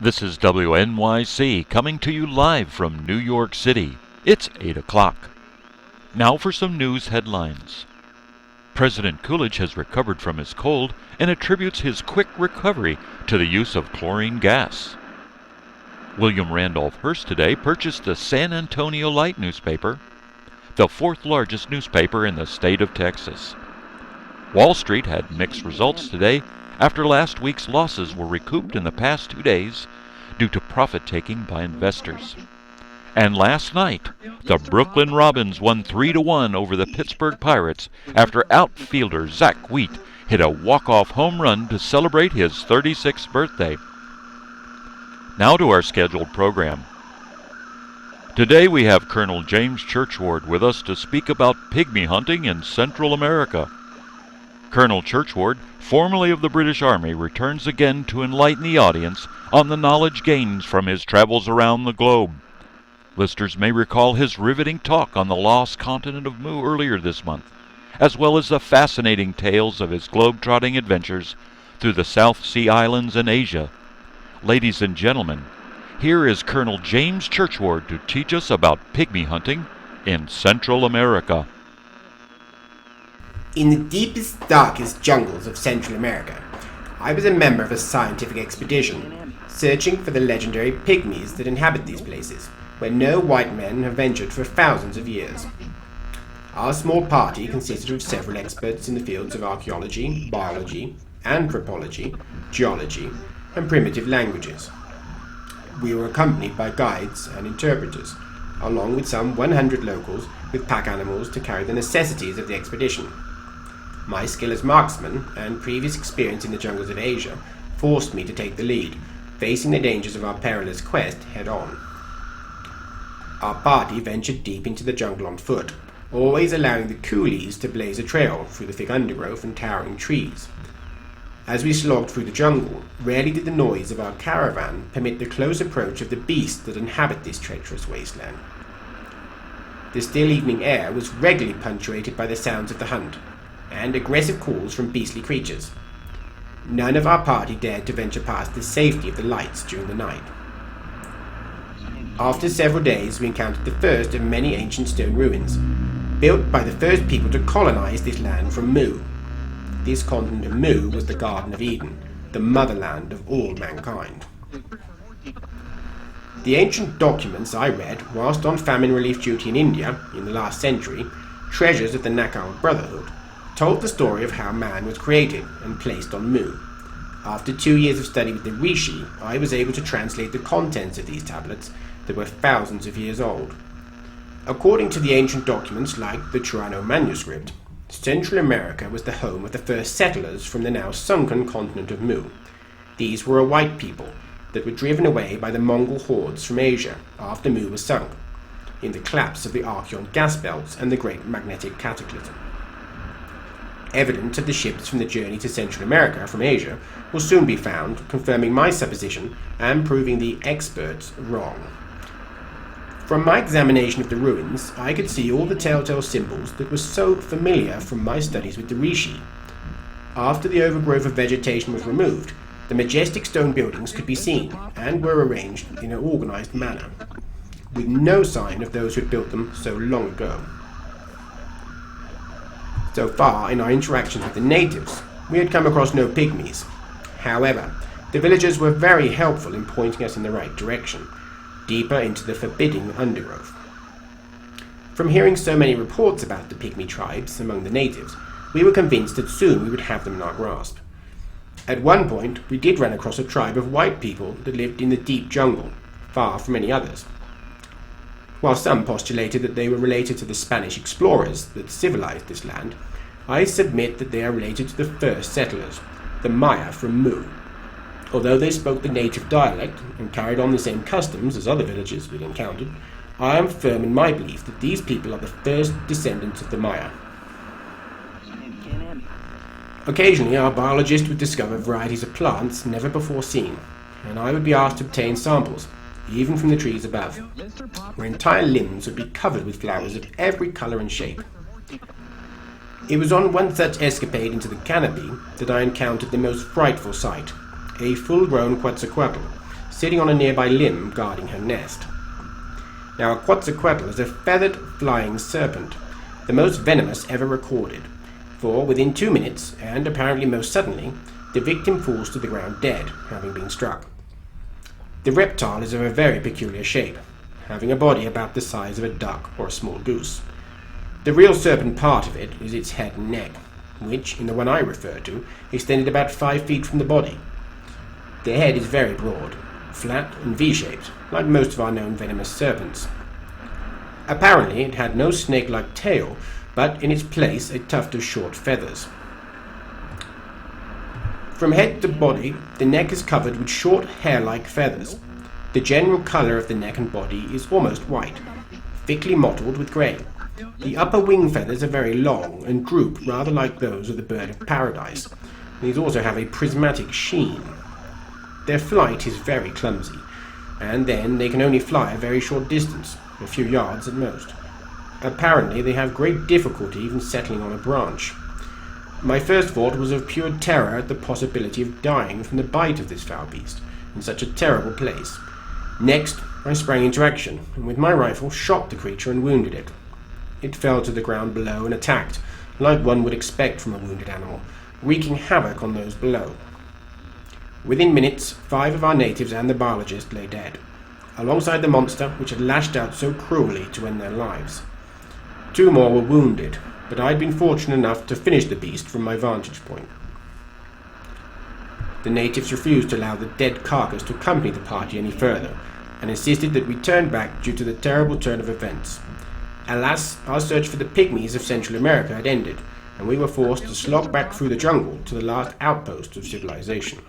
This is WNYC coming to you live from New York City. It's 8 o'clock. Now for some news headlines. President Coolidge has recovered from his cold and attributes his quick recovery to the use of chlorine gas. William Randolph Hearst today purchased the San Antonio Light newspaper, the fourth largest newspaper in the state of Texas. Wall Street had mixed results today after last week's losses were recouped in the past 2 days due to profit-taking by investors. And last night, the Brooklyn Robins won 3-1 over the Pittsburgh Pirates after outfielder Zach Wheat hit a walk-off home run to celebrate his 36th birthday. Now to our scheduled program. Today we have Colonel James Churchward with us to speak about pygmy hunting in Central America. Colonel Churchward, formerly of the British Army, returns again to enlighten the audience on the knowledge gained from his travels around the globe. Listeners may recall his riveting talk on the lost continent of Mu earlier this month, as well as the fascinating tales of his globe-trotting adventures through the South Sea Islands and Asia. Ladies and gentlemen, here is Colonel James Churchward to teach us about pygmy hunting in Central America. In the deepest, darkest jungles of Central America, I was a member of a scientific expedition searching for the legendary pygmies that inhabit these places, where no white men have ventured for thousands of years. Our small party consisted of several experts in the fields of archaeology, biology, anthropology, geology, and primitive languages. We were accompanied by guides and interpreters, along with some 100 locals with pack animals to carry the necessities of the expedition. My skill as marksman and previous experience in the jungles of Asia forced me to take the lead, facing the dangers of our perilous quest head-on. Our party ventured deep into the jungle on foot, always allowing the coolies to blaze a trail through the thick undergrowth and towering trees. As we slogged through the jungle, rarely did the noise of our caravan permit the close approach of the beasts that inhabit this treacherous wasteland. The still evening air was regularly punctuated by the sounds of the hunt, and aggressive calls from beastly creatures. None of our party dared to venture past the safety of the lights during the night. After several days, we encountered the first of many ancient stone ruins, built by the first people to colonize this land from Mu. This continent of Mu was the Garden of Eden, the motherland of all mankind. The ancient documents I read whilst on famine relief duty in India in the last century, treasures of the Nakal Brotherhood, told the story of how man was created and placed on Mu. After 2 years of study with the Rishi, I was able to translate the contents of these tablets that were thousands of years old. According to the ancient documents like the Turano manuscript, Central America was the home of the first settlers from the now sunken continent of Mu. These were a white people that were driven away by the Mongol hordes from Asia after Mu was sunk, in the collapse of the Archean gas belts and the Great Magnetic Cataclysm. Evidence of the ships from the journey to Central America from Asia will soon be found, confirming my supposition and proving the experts wrong. From my examination of the ruins, I could see all the telltale symbols that were so familiar from my studies with the Rishi. After the overgrowth of vegetation was removed, the majestic stone buildings could be seen and were arranged in an organized manner, with no sign of those who had built them so long ago. So far, in our interactions with the natives, we had come across no pygmies. However, the villagers were very helpful in pointing us in the right direction, deeper into the forbidding undergrowth. From hearing so many reports about the pygmy tribes among the natives, we were convinced that soon we would have them in our grasp. At one point, we did run across a tribe of white people that lived in the deep jungle, far from any others. While some postulated that they were related to the Spanish explorers that civilized this land, I submit that they are related to the first settlers, the Maya from Mu. Although they spoke the native dialect and carried on the same customs as other villages we'd encountered, I am firm in my belief that these people are the first descendants of the Maya. Occasionally, our biologist would discover varieties of plants never before seen, and I would be asked to obtain samples, even from the trees above, where entire limbs would be covered with flowers of every colour and shape. It was on one such escapade into the canopy that I encountered the most frightful sight, a full-grown Quetzalcoatl, sitting on a nearby limb guarding her nest. Now, a Quetzalcoatl is a feathered flying serpent, the most venomous ever recorded, for within 2 minutes, and apparently most suddenly, the victim falls to the ground dead, having been struck. The reptile is of a very peculiar shape, having a body about the size of a duck or a small goose. The real serpent part of it is its head and neck, which, in the one I refer to, extended about 5 feet from the body. The head is very broad, flat and V-shaped, like most of our known venomous serpents. Apparently it had no snake-like tail, but in its place a tuft of short feathers. From head to body, the neck is covered with short hair-like feathers. The general colour of the neck and body is almost white, thickly mottled with grey. The upper wing feathers are very long and droop rather like those of the bird of paradise. These also have a prismatic sheen. Their flight is very clumsy, and then they can only fly a very short distance, a few yards at most. Apparently they have great difficulty even settling on a branch. My first thought was of pure terror at the possibility of dying from the bite of this foul beast, in such a terrible place. Next, I sprang into action, and with my rifle shot the creature and wounded it. It fell to the ground below and attacked, like one would expect from a wounded animal, wreaking havoc on those below. Within minutes, 5 of our natives and the biologist lay dead, alongside the monster which had lashed out so cruelly to end their lives. 2 more were wounded, but I had been fortunate enough to finish the beast from my vantage point. The natives refused to allow the dead carcass to accompany the party any further, and insisted that we turn back due to the terrible turn of events. Alas, our search for the pygmies of Central America had ended, and we were forced to slog back through the jungle to the last outpost of civilization.